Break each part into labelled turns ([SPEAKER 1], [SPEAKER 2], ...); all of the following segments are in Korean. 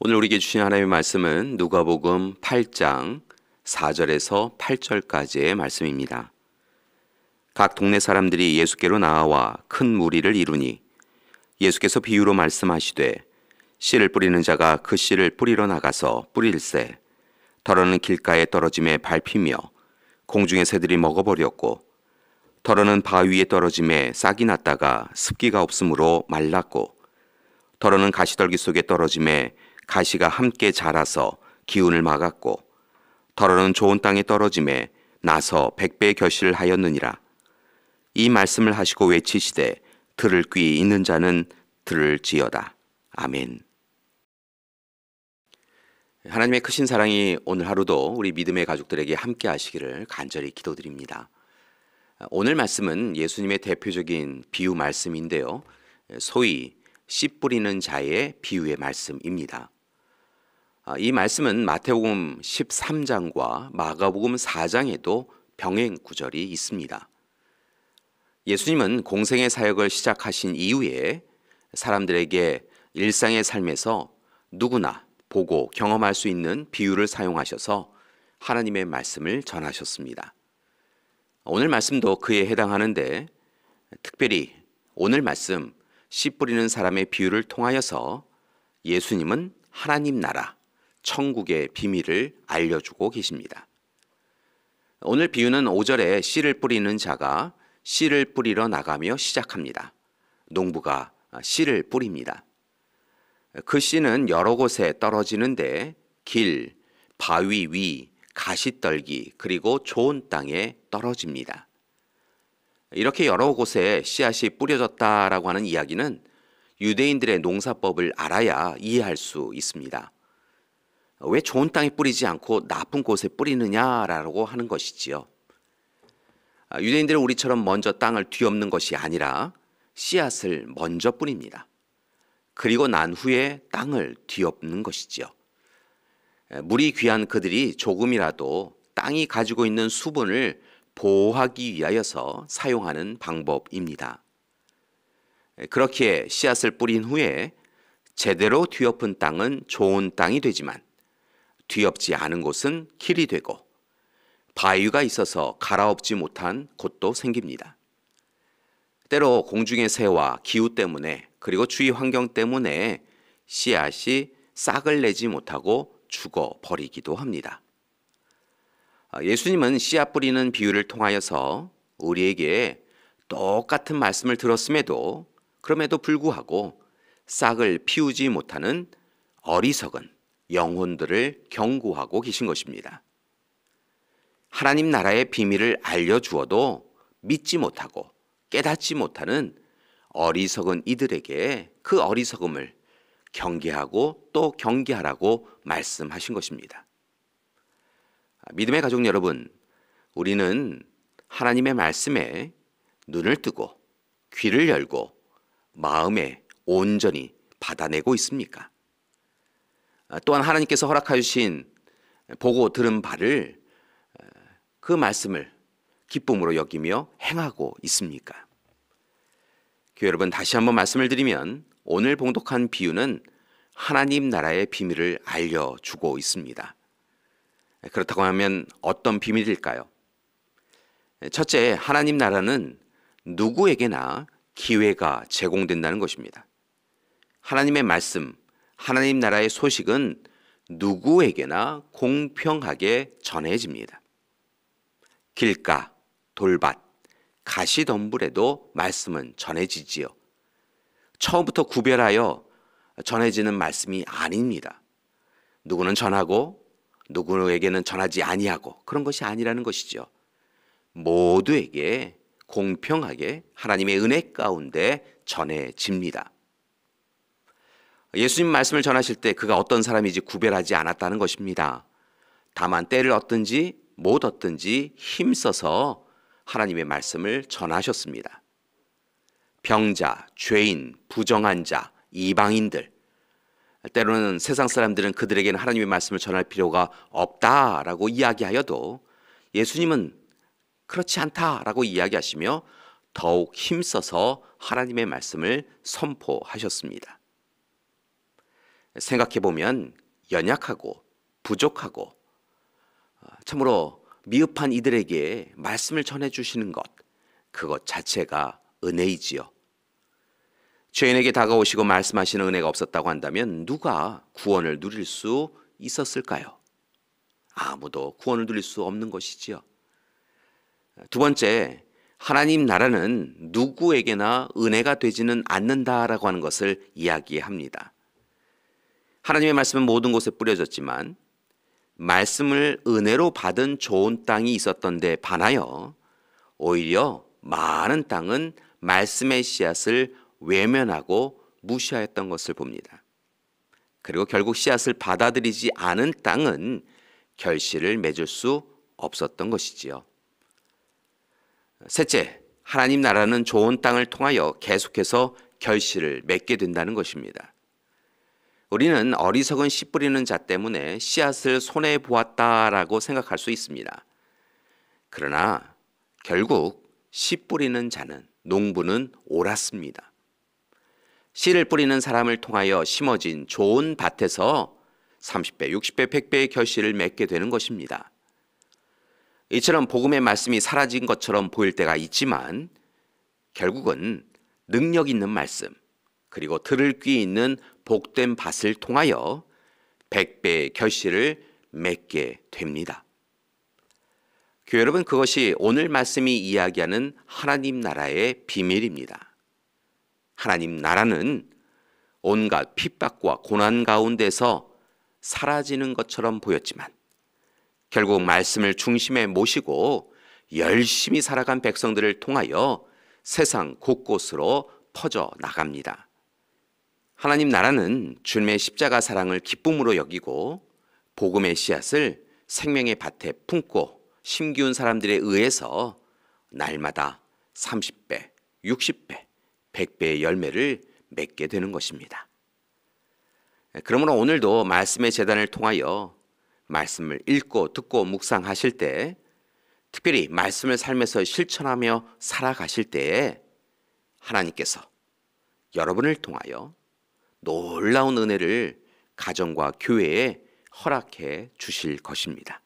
[SPEAKER 1] 오늘 우리에게 주신 하나님의 말씀은 누가복음 8장 4절에서 8절까지의 말씀입니다. 각 동네 사람들이 예수께로 나와 큰 무리를 이루니 예수께서 비유로 말씀하시되 씨를 뿌리는 자가 그 씨를 뿌리러 나가서 뿌릴새 더러는 길가에 떨어짐에 밟히며 공중의 새들이 먹어버렸고 더러는 바위에 떨어짐에 싹이 났다가 습기가 없으므로 말랐고 더러는 가시떨기 속에 떨어짐에 가시가 함께 자라서 기운을 막았고 더러는 좋은 땅에 떨어짐에 나서 100배 결실을 하였느니라. 이 말씀을 하시고 외치시되 들을 귀 있는 자는 들을지어다. 아멘. 하나님의 크신 사랑이 오늘 하루도 우리 믿음의 가족들에게 함께 하시기를 간절히 기도드립니다. 오늘 말씀은 예수님의 대표적인 비유 말씀인데요. 소위 씨 뿌리는 자의 비유의 말씀입니다. 이 말씀은 마태복음 13장과 마가복음 4장에도 병행 구절이 있습니다. 예수님은 공생의 사역을 시작하신 이후에 사람들에게 일상의 삶에서 누구나 보고 경험할 수 있는 비유를 사용하셔서 하나님의 말씀을 전하셨습니다. 오늘 말씀도 그에 해당하는데 특별히 오늘 말씀 씨 뿌리는 사람의 비유를 통하여서 예수님은 하나님 나라, 천국의 비밀을 알려주고 계십니다. 오늘 비유는 5절에 씨를 뿌리는 자가 씨를 뿌리러 나가며 시작합니다. 농부가 씨를 뿌립니다. 그 씨는 여러 곳에 떨어지는데 길, 바위 위, 가시떨기 그리고 좋은 땅에 떨어집니다. 이렇게 여러 곳에 씨앗이 뿌려졌다라고 하는 이야기는 유대인들의 농사법을 알아야 이해할 수 있습니다. 왜 좋은 땅에 뿌리지 않고 나쁜 곳에 뿌리느냐라고 하는 것이지요. 유대인들은 우리처럼 먼저 땅을 뒤엎는 것이 아니라 씨앗을 먼저 뿌립니다. 그리고 난 후에 땅을 뒤엎는 것이지요. 물이 귀한 그들이 조금이라도 땅이 가지고 있는 수분을 보호하기 위하여서 사용하는 방법입니다. 그렇게 씨앗을 뿌린 후에 제대로 뒤엎은 땅은 좋은 땅이 되지만 뒤엎지 않은 곳은 길이 되고 바위가 있어서 갈아엎지 못한 곳도 생깁니다. 때로 공중의 새와 기후 때문에 그리고 주위 환경 때문에 씨앗이 싹을 내지 못하고 죽어버리기도 합니다. 예수님은 씨앗 뿌리는 비유를 통하여서 우리에게 똑같은 말씀을 들었음에도 그럼에도 불구하고 싹을 피우지 못하는 어리석은 영혼들을 경고하고 계신 것입니다. 하나님 나라의 비밀을 알려주어도 믿지 못하고 깨닫지 못하는 어리석은 이들에게 그 어리석음을 경계하고 또 경계하라고 말씀하신 것입니다. 믿음의 가족 여러분, 우리는 하나님의 말씀에 눈을 뜨고 귀를 열고 마음에 온전히 받아내고 있습니까? 또한 하나님께서 허락하여 주신 보고 들은 바를 그 말씀을 기쁨으로 여기며 행하고 있습니까? 교회 여러분, 다시 한번 말씀을 드리면 오늘 봉독한 비유는 하나님 나라의 비밀을 알려주고 있습니다. 그렇다고 하면 어떤 비밀일까요? 첫째, 하나님 나라는 누구에게나 기회가 제공된다는 것입니다. 하나님의 말씀, 하나님 나라의 소식은 누구에게나 공평하게 전해집니다. 길가, 돌밭, 가시덤불에도 말씀은 전해지지요. 처음부터 구별하여 전해지는 말씀이 아닙니다. 누구는 전하고 누구에게는 전하지 아니하고 그런 것이 아니라는 것이죠. 모두에게 공평하게 하나님의 은혜 가운데 전해집니다. 예수님 말씀을 전하실 때 그가 어떤 사람인지 구별하지 않았다는 것입니다. 다만 때를 얻든지 못 얻든지 힘써서 하나님의 말씀을 전하셨습니다. 병자, 죄인, 부정한 자, 이방인들, 때로는 세상 사람들은 그들에게는 하나님의 말씀을 전할 필요가 없다라고 이야기하여도 예수님은 그렇지 않다라고 이야기하시며 더욱 힘써서 하나님의 말씀을 선포하셨습니다. 생각해보면 연약하고 부족하고 참으로 미흡한 이들에게 말씀을 전해주시는 것, 그것 자체가 은혜이지요. 죄인에게 다가오시고 말씀하시는 은혜가 없었다고 한다면 누가 구원을 누릴 수 있었을까요? 아무도 구원을 누릴 수 없는 것이지요. 두 번째, 하나님 나라는 누구에게나 은혜가 되지는 않는다라고 하는 것을 이야기합니다. 하나님의 말씀은 모든 곳에 뿌려졌지만 말씀을 은혜로 받은 좋은 땅이 있었던 데 반하여 오히려 많은 땅은 말씀의 씨앗을 외면하고 무시하였던 것을 봅니다. 그리고 결국 씨앗을 받아들이지 않은 땅은 결실을 맺을 수 없었던 것이지요. 셋째, 하나님 나라는 좋은 땅을 통하여 계속해서 결실을 맺게 된다는 것입니다. 우리는 어리석은 씨 뿌리는 자 때문에 씨앗을 손해 보았다라고 생각할 수 있습니다. 그러나 결국 씨 뿌리는 자는, 농부는 옳았습니다. 씨를 뿌리는 사람을 통하여 심어진 좋은 밭에서 30배, 60배, 100배의 결실을 맺게 되는 것입니다. 이처럼 복음의 말씀이 사라진 것처럼 보일 때가 있지만 결국은 능력 있는 말씀, 그리고 들을 귀 있는 복된 밭을 통하여 100배의 결실을 맺게 됩니다. 교회 여러분, 그것이 오늘 말씀이 이야기하는 하나님 나라의 비밀입니다. 하나님 나라는 온갖 핍박과 고난 가운데서 사라지는 것처럼 보였지만 결국 말씀을 중심에 모시고 열심히 살아간 백성들을 통하여 세상 곳곳으로 퍼져 나갑니다. 하나님 나라는 주님의 십자가 사랑을 기쁨으로 여기고 복음의 씨앗을 생명의 밭에 품고 심기운 사람들에 의해서 날마다 30배, 60배, 100배의 열매를 맺게 되는 것입니다. 그러므로 오늘도 말씀의 제단을 통하여 말씀을 읽고 듣고 묵상하실 때, 특별히 말씀을 삶에서 실천하며 살아가실 때에 하나님께서 여러분을 통하여 놀라운 은혜를 가정과 교회에 허락해 주실 것입니다.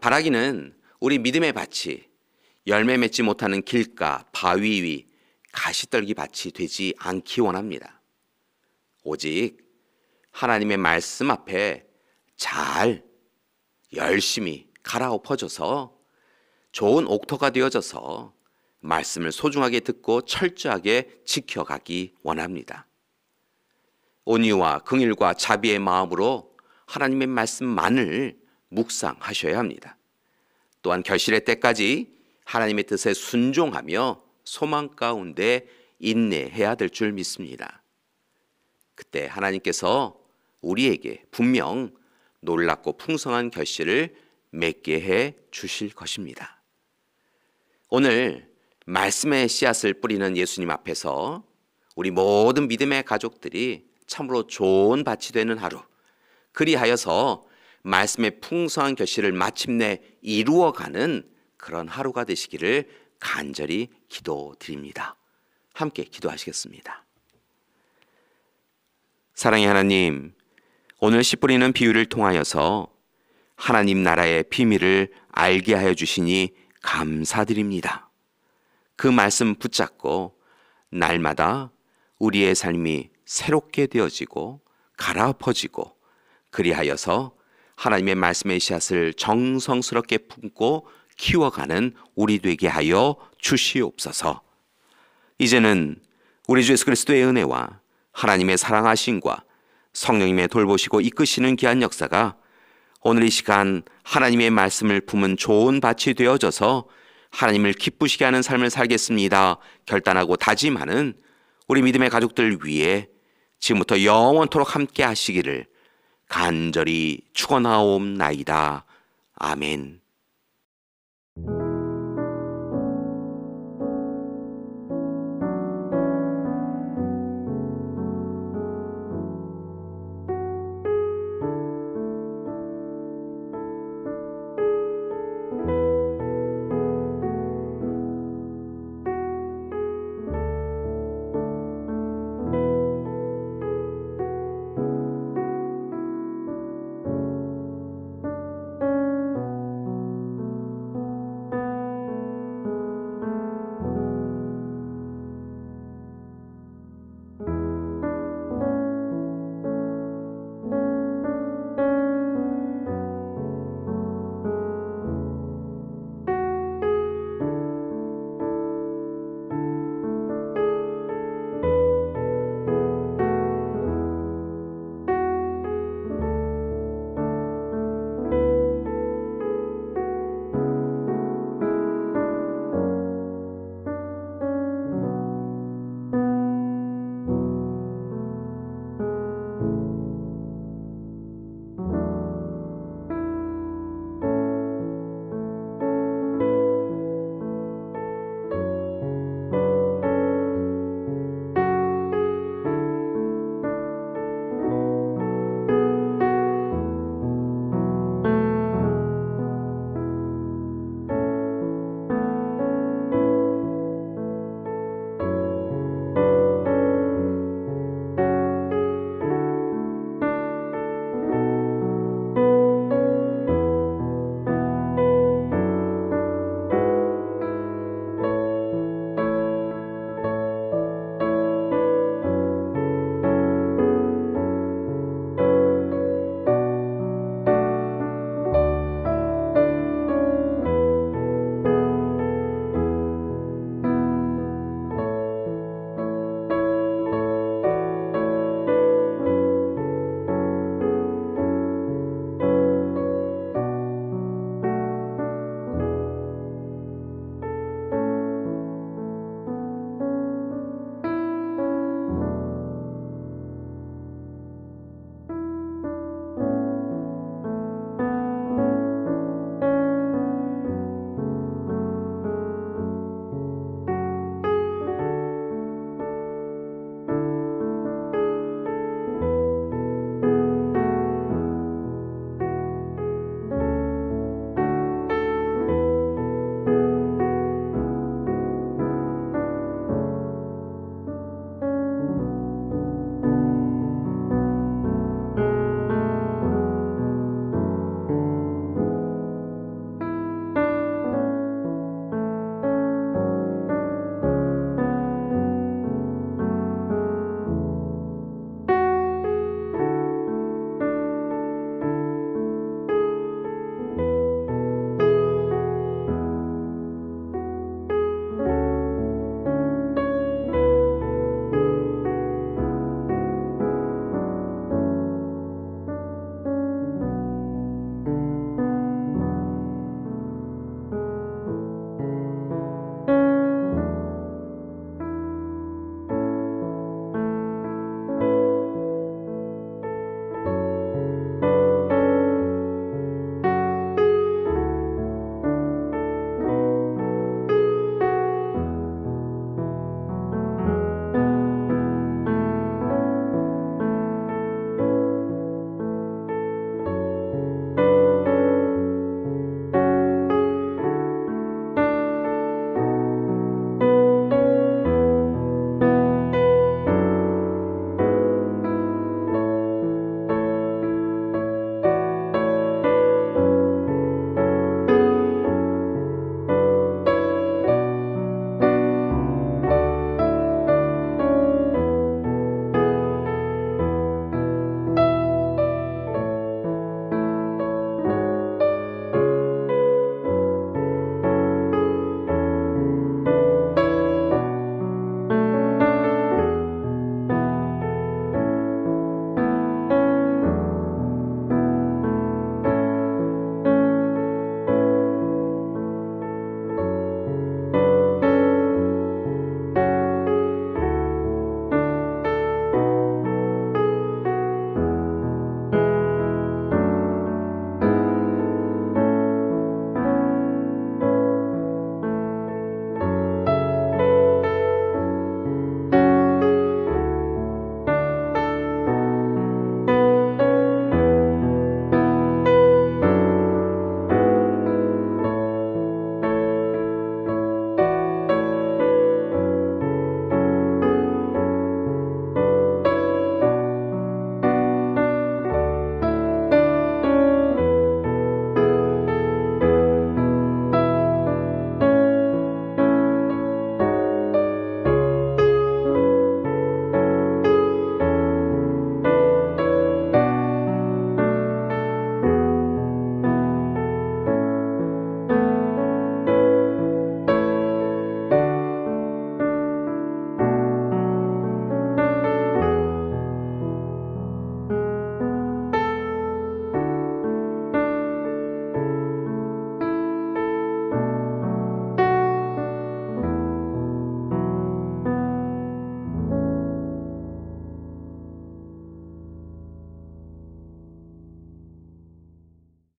[SPEAKER 1] 바라기는 우리 믿음의 밭이 열매 맺지 못하는 길가, 바위 위, 가시떨기 밭이 되지 않기 원합니다. 오직 하나님의 말씀 앞에 잘 열심히 갈아엎어져서 좋은 옥토가 되어져서 말씀을 소중하게 듣고 철저하게 지켜가기 원합니다. 온유와 긍휼과 자비의 마음으로 하나님의 말씀만을 묵상하셔야 합니다. 또한 결실의 때까지 하나님의 뜻에 순종하며 소망 가운데 인내해야 될 줄 믿습니다. 그때 하나님께서 우리에게 분명 놀랍고 풍성한 결실을 맺게 해 주실 것입니다. 오늘 말씀의 씨앗을 뿌리는 예수님 앞에서 우리 모든 믿음의 가족들이 참으로 좋은 밭이 되는 하루, 그리하여서 말씀의 풍성한 결실을 마침내 이루어가는 그런 하루가 되시기를 간절히 기도드립니다. 함께 기도하시겠습니다. 사랑의 하나님, 오늘 씨 뿌리는 비유를 통하여서 하나님 나라의 비밀을 알게 하여 주시니 감사드립니다. 그 말씀 붙잡고 날마다 우리의 삶이 새롭게 되어지고 갈아엎어지고 그리하여서 하나님의 말씀의 씨앗을 정성스럽게 품고 키워가는 우리 되게 하여 주시옵소서. 이제는 우리 주 예수 그리스도의 은혜와 하나님의 사랑하심과 성령님의 돌보시고 이끄시는 귀한 역사가 오늘 이 시간 하나님의 말씀을 품은 좋은 밭이 되어져서 하나님을 기쁘시게 하는 삶을 살겠습니다 결단하고 다짐하는 우리 믿음의 가족들 위해 지금부터 영원토록 함께 하시기를 간절히 축원하옵나이다. 아멘.